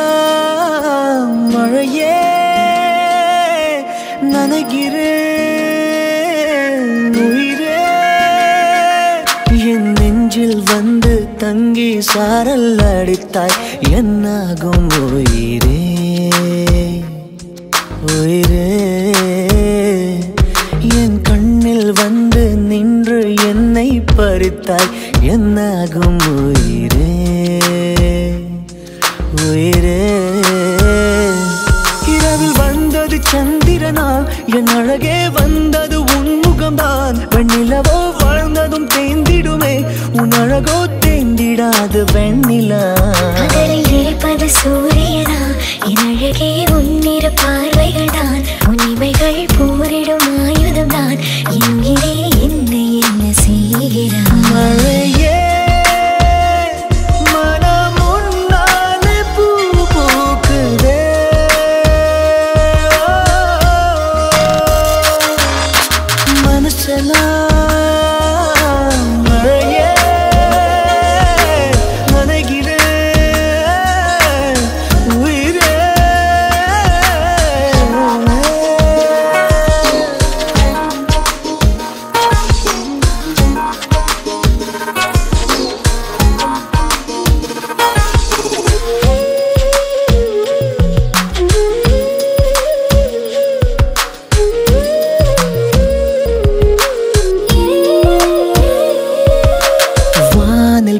மனசெல்லாம் மழையே நனைகிறேன் உயிரே என் நெஞ்சில் வந்து தங்கி சாரல் அடித்தாய் என்னாகும் உயிரே உயிரே என் கண்ணில் வந்து நின்று என்னை பறித்தாய் என்னாகும் உயிரே உயிரே இரவில் வந்தது சந்திரனா என் அழகே வந்தது உன்முகம்தான் வெண்ணிலவோ வாழ்ந்ததும் தேந்திடுமே உன் அழகோ தேந்திடாது வெண்ணிலா பகலில் இருப்பது சூரியனா என் அழகே உன்னிரு பார்வைகள் தான் உன்னிமைகள் போரிடும் ஆயுதம் தான் என் உயிரே என்னை என்ன செய்கிறான் மழையே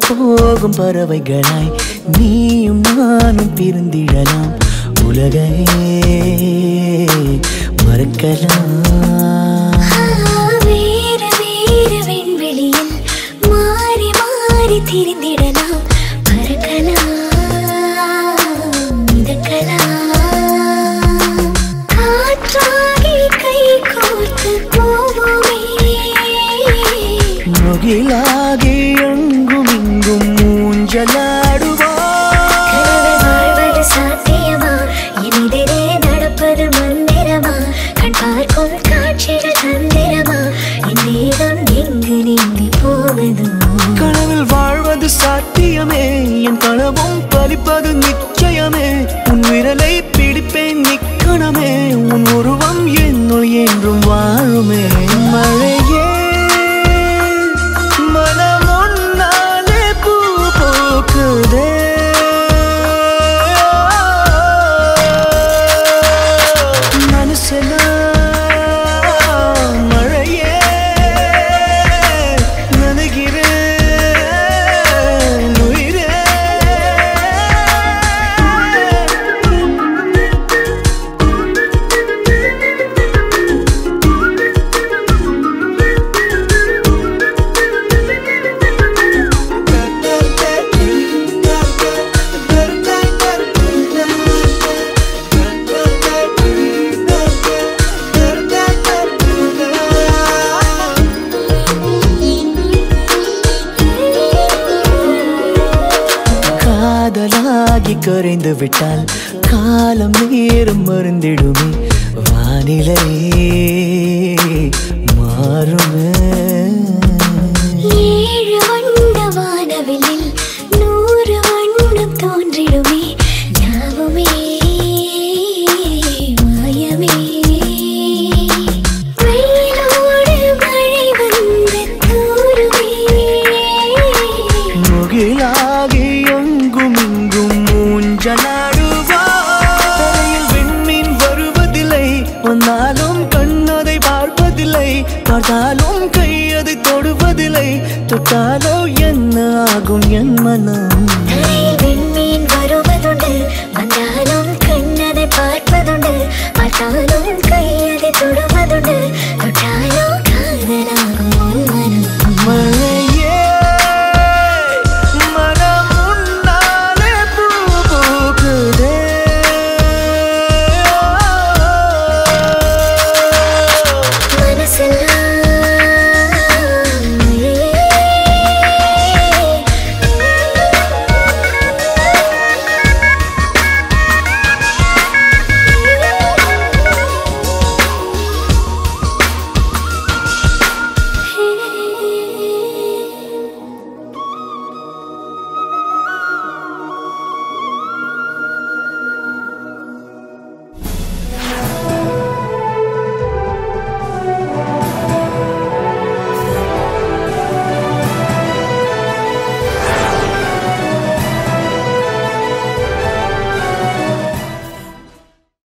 போகும் பறவைகளாய் நீயும் நானும் பிரிந்திடலாம் உலகையே மறக்கலாம் வேறு வேறு விண்வெளியில் மாறி மாறி திரிந்திடலாம் பறக்கலாம் மிதக்கலாம் காற்றாகி கை கோர்த்து போவோமே முகிலாகி எங்கும் இங்கும் வாழ்வது சாத்தியமா எதிரே நடப்பது மந்திரமா கண் பார்க்கும் காட்சிகள் தந்திரமா என் தேகம் எங்கு நீந்தி போவதோ கனவில் வாழ்வது சாத்தியமே என் கனவும் பலிப்பது நிச்சயமே உன் விரலை பிடிப்பேன் நிக்கணமே உன் உருவம் என்னுள் என்றும் வாழுமே மழையே காதலாகி கரைந்து விட்டால் காலம் நேரம் மறந்திடுமே வானிலை மாறுமே ஏழு வண்ண வானவில்லில் 100 வண்ணம் தோன்றிடுமே யாவுமே மாயமே வெயிலோடு மழை வந்து தூருமே முகிலாகி எங்கும் இங்கும் மூஞ்சலாடுவாயில் விண்மீன் வருவதில்லை வந்தாலும் கண்ணதை பார்ப்பதில்லை பார்த்தாலும் கையதை தொடுவதில்லை தொட்டாலோ என்ன ஆகும் என் மனம் விண்மீன் வருவதுண்டு வந்தாலும் கண்ணதை பார்ப்பதுண்டு பார்த்தாலும் கையதை தொடுவதுண்டு